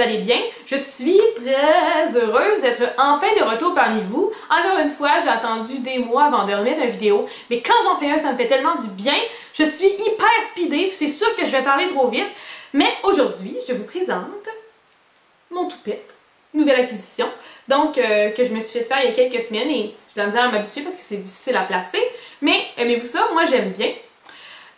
vous allez bien. Je suis très heureuse d'être enfin de retour parmi vous. Encore une fois, j'ai attendu des mois avant de remettre une vidéo, mais quand j'en fais un, ça me fait tellement du bien. Je suis hyper speedée, c'est sûr que je vais parler trop vite. Mais aujourd'hui, je vous présente mon toupette. Nouvelle acquisition. Donc, que je me suis fait faire il y a quelques semaines et j'ai de la misère à m'habituer parce que c'est difficile à placer. Mais aimez-vous ça? Moi, j'aime bien.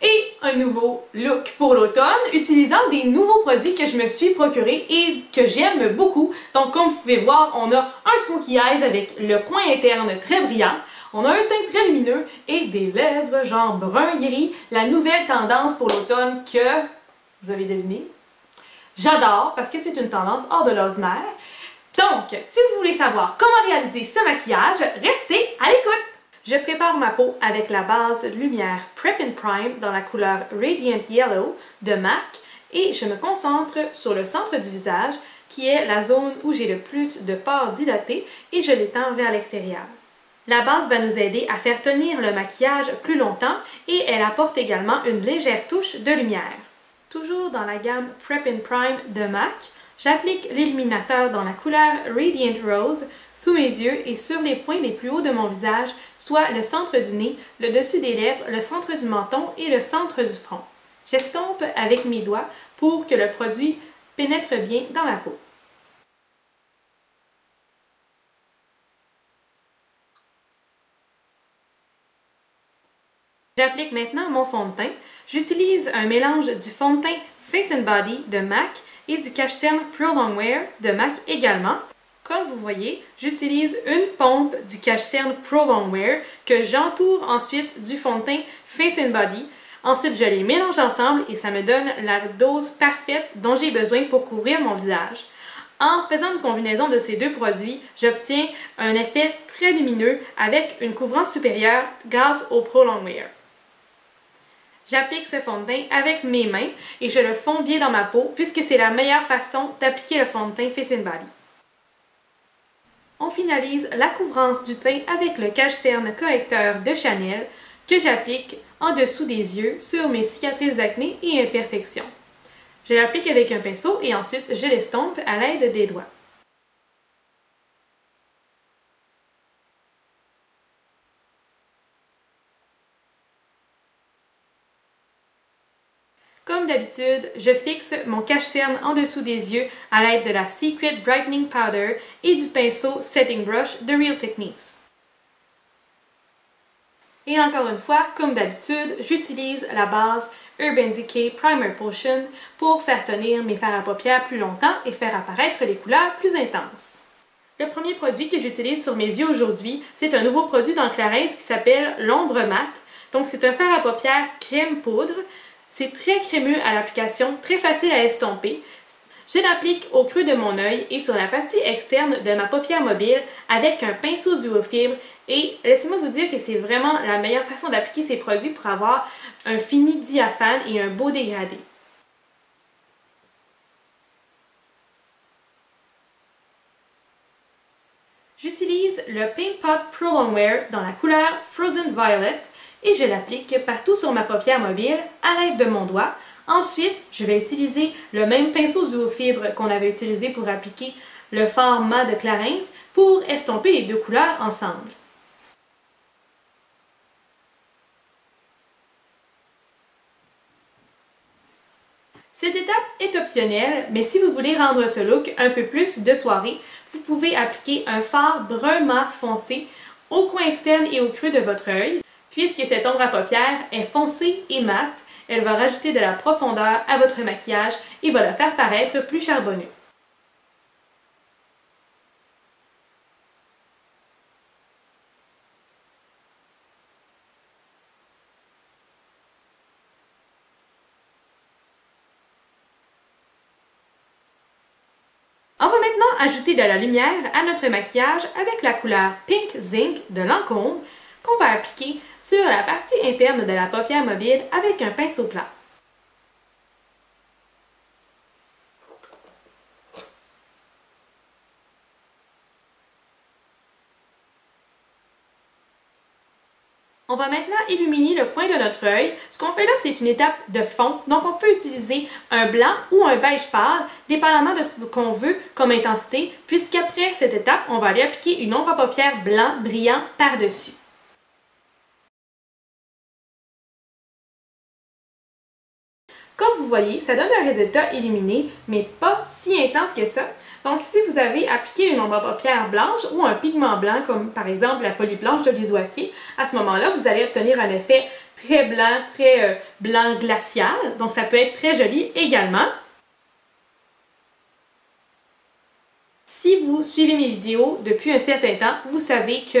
Et un nouveau look pour l'automne, utilisant des nouveaux produits que je me suis procurés et que j'aime beaucoup. Donc, comme vous pouvez voir, on a un smokey eyes avec le coin interne très brillant. On a un teint très lumineux et des lèvres genre brun-gris. La nouvelle tendance pour l'automne que, vous avez deviné, j'adore parce que c'est une tendance hors de l'ordinaire. Donc, si vous voulez savoir comment réaliser ce maquillage, restez à l'écoute! Je prépare ma peau avec la base lumière Prep and Prime dans la couleur Radiant Yellow de MAC et je me concentre sur le centre du visage qui est la zone où j'ai le plus de pores dilatés et je l'étends vers l'extérieur. La base va nous aider à faire tenir le maquillage plus longtemps et elle apporte également une légère touche de lumière. Toujours dans la gamme Prep and Prime de MAC, j'applique l'illuminateur dans la couleur Radiant Rose sous mes yeux et sur les points les plus hauts de mon visage, soit le centre du nez, le dessus des lèvres, le centre du menton et le centre du front. J'estompe avec mes doigts pour que le produit pénètre bien dans ma peau. J'applique maintenant mon fond de teint. J'utilise un mélange du fond de teint Face and Body de MAC et du cache-cerne Pro Longwear de MAC également. Comme vous voyez, j'utilise une pompe du cache-cerne Pro Longwear que j'entoure ensuite du fond de teint Face and Body. Ensuite, je les mélange ensemble et ça me donne la dose parfaite dont j'ai besoin pour couvrir mon visage. En faisant une combinaison de ces deux produits, j'obtiens un effet très lumineux avec une couvrance supérieure grâce au Pro Longwear. J'applique ce fond de teint avec mes mains et je le fonds bien dans ma peau puisque c'est la meilleure façon d'appliquer le fond de teint Face and Body. On finalise la couvrance du teint avec le cache-cerne correcteur de Chanel que j'applique en dessous des yeux sur mes cicatrices d'acné et imperfections. Je l'applique avec un pinceau et ensuite je l'estompe à l'aide des doigts. Comme d'habitude, je fixe mon cache-cerne en dessous des yeux à l'aide de la Secret Brightening Powder et du pinceau Setting Brush de Real Techniques. Et encore une fois, comme d'habitude, j'utilise la base Urban Decay Primer Potion pour faire tenir mes fards à paupières plus longtemps et faire apparaître les couleurs plus intenses. Le premier produit que j'utilise sur mes yeux aujourd'hui, c'est un nouveau produit dans Clarins qui s'appelle l'Ombre Mat. Donc c'est un fard à paupières crème poudre. C'est très crémeux à l'application, très facile à estomper. Je l'applique au creux de mon œil et sur la partie externe de ma paupière mobile avec un pinceau duo-fibre. Et laissez-moi vous dire que c'est vraiment la meilleure façon d'appliquer ces produits pour avoir un fini diaphane et un beau dégradé. J'utilise le Paint Pot Pro Longwear dans la couleur Frozen Violet et je l'applique partout sur ma paupière mobile à l'aide de mon doigt. Ensuite, je vais utiliser le même pinceau duo-fibre qu'on avait utilisé pour appliquer le fard mat de Clarins pour estomper les deux couleurs ensemble. Cette étape est optionnelle, mais si vous voulez rendre ce look un peu plus de soirée, vous pouvez appliquer un fard brun mat foncé au coin externe et au creux de votre œil. Puisque cette ombre à paupières est foncée et mate, elle va rajouter de la profondeur à votre maquillage et va le faire paraître plus charbonneux. On va maintenant ajouter de la lumière à notre maquillage avec la couleur Pink Zinc de Lancôme qu'on va appliquer sur la partie interne de la paupière mobile avec un pinceau plat. On va maintenant illuminer le coin de notre œil. Ce qu'on fait là, c'est une étape de fond. Donc, on peut utiliser un blanc ou un beige pâle, dépendamment de ce qu'on veut comme intensité, puisqu'après cette étape, on va aller appliquer une ombre à paupières blanc brillant par-dessus. Comme vous voyez, ça donne un résultat illuminé, mais pas si intense que ça. Donc, si vous avez appliqué une ombre à paupières blanche ou un pigment blanc, comme par exemple la folie blanche de Lisoitier, à ce moment-là, vous allez obtenir un effet très blanc glacial. Donc, ça peut être très joli également. Si vous suivez mes vidéos depuis un certain temps, vous savez que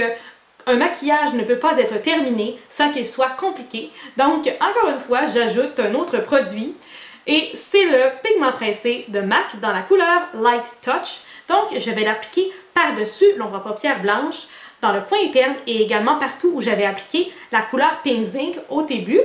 un maquillage ne peut pas être terminé sans qu'il soit compliqué. Donc, encore une fois, j'ajoute un autre produit et c'est le pigment pressé de MAC dans la couleur Light Touch. Donc, je vais l'appliquer par-dessus l'ombre à paupières blanche dans le coin interne et également partout où j'avais appliqué la couleur Pink Zinc au début.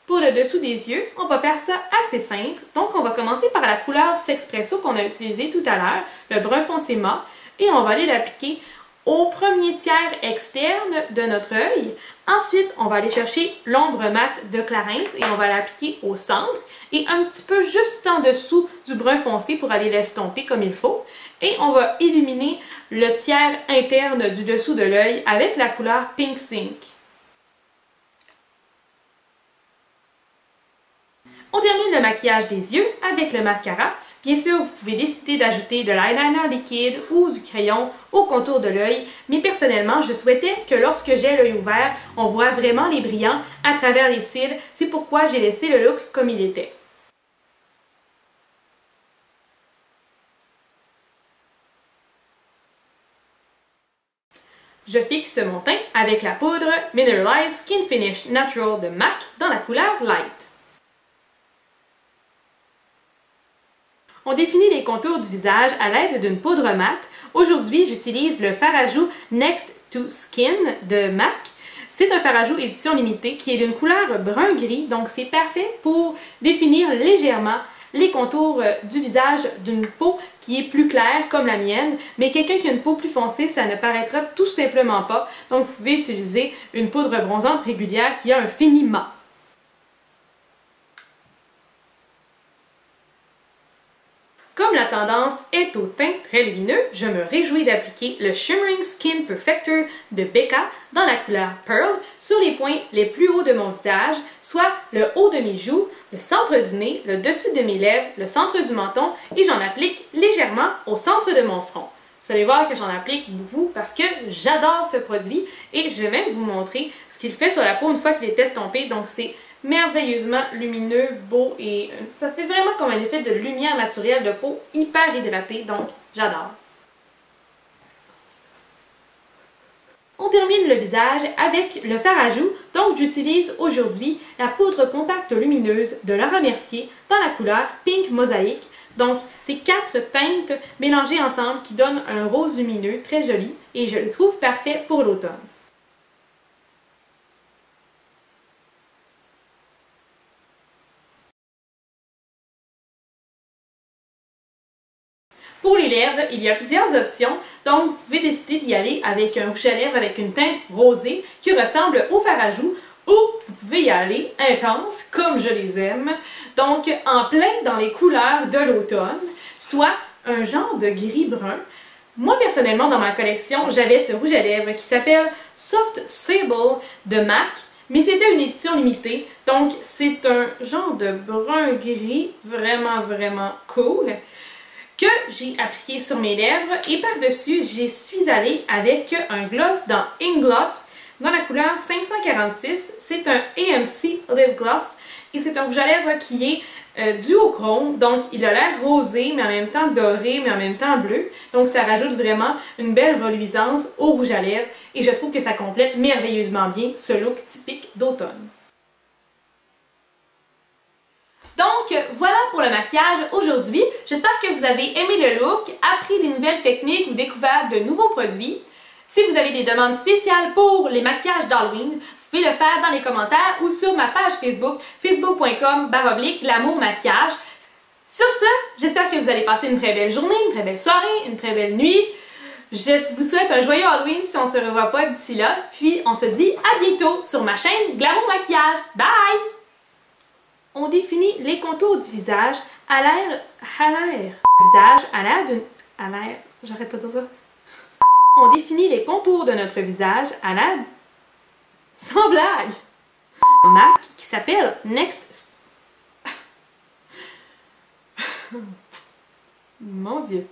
Pour le dessous des yeux, on va faire ça assez simple. Donc, on va commencer par la couleur Sexpresso qu'on a utilisée tout à l'heure, le brun foncé mat. Et on va aller l'appliquer au premier tiers externe de notre œil. Ensuite, on va aller chercher l'ombre mate de Clarins et on va l'appliquer au centre et un petit peu juste en dessous du brun foncé pour aller l'estomper comme il faut. Et on va illuminer le tiers interne du dessous de l'œil avec la couleur Pink Zinc. On termine le maquillage des yeux avec le mascara. Bien sûr, vous pouvez décider d'ajouter de l'eyeliner liquide ou du crayon au contour de l'œil, mais personnellement, je souhaitais que lorsque j'ai l'œil ouvert, on voit vraiment les brillants à travers les cils. C'est pourquoi j'ai laissé le look comme il était. Je fixe mon teint avec la poudre Mineralized Skin Finish Natural de MAC dans la couleur Light. On définit les contours du visage à l'aide d'une poudre mate. Aujourd'hui, j'utilise le fard à joues Next to Skin de MAC. C'est un fard à joues édition limitée qui est d'une couleur brun-gris, donc c'est parfait pour définir légèrement les contours du visage d'une peau qui est plus claire comme la mienne, mais quelqu'un qui a une peau plus foncée, ça ne paraîtra tout simplement pas. Donc vous pouvez utiliser une poudre bronzante régulière qui a un fini mat. Comme la tendance est au teint très lumineux, je me réjouis d'appliquer le Shimmering Skin Perfector de Becca dans la couleur Pearl sur les points les plus hauts de mon visage, soit le haut de mes joues, le centre du nez, le dessus de mes lèvres, le centre du menton et j'en applique légèrement au centre de mon front. Vous allez voir que j'en applique beaucoup parce que j'adore ce produit et je vais même vous montrer ce qu'il fait sur la peau une fois qu'il est estompé. Donc c'est merveilleusement lumineux, beau et ça fait vraiment comme un effet de lumière naturelle de peau hyper hydratée, donc j'adore. On termine le visage avec le fard à joues, donc j'utilise aujourd'hui la poudre compacte lumineuse de Laura Mercier dans la couleur Pink Mosaïque. Donc c'est 4 teintes mélangées ensemble qui donnent un rose lumineux très joli et je le trouve parfait pour l'automne. Pour les lèvres, il y a plusieurs options, donc vous pouvez décider d'y aller avec un rouge à lèvres avec une teinte rosée qui ressemble au fard à joues ou vous pouvez y aller intense comme je les aime, donc en plein dans les couleurs de l'automne, soit un genre de gris-brun. Moi personnellement dans ma collection, j'avais ce rouge à lèvres qui s'appelle Soft Sable de MAC, mais c'était une édition limitée, donc c'est un genre de brun-gris vraiment cool que j'ai appliqué sur mes lèvres et par-dessus, j'y suis allée avec un gloss dans Inglot dans la couleur 546. C'est un AMC Lip Gloss et c'est un rouge à lèvres qui est duochrome, donc il a l'air rosé mais en même temps doré mais en même temps bleu. Donc ça rajoute vraiment une belle reluisance au rouge à lèvres et je trouve que ça complète merveilleusement bien ce look typique d'automne. Donc, voilà pour le maquillage aujourd'hui. J'espère que vous avez aimé le look, appris des nouvelles techniques ou découvert de nouveaux produits. Si vous avez des demandes spéciales pour les maquillages d'Halloween, vous pouvez le faire dans les commentaires ou sur ma page Facebook, facebook.com/glamour maquillage. Sur ce, j'espère que vous allez passer une très belle journée, une très belle soirée, une très belle nuit. Je vous souhaite un joyeux Halloween si on se revoit pas d'ici là. Puis on se dit à bientôt sur ma chaîne Glamour Maquillage. Bye! On définit les contours du visage à l'air... J'arrête pas de dire ça. On définit les contours de notre visage à l'air... Sans blague! Une marque qui s'appelle Next... Mon Dieu!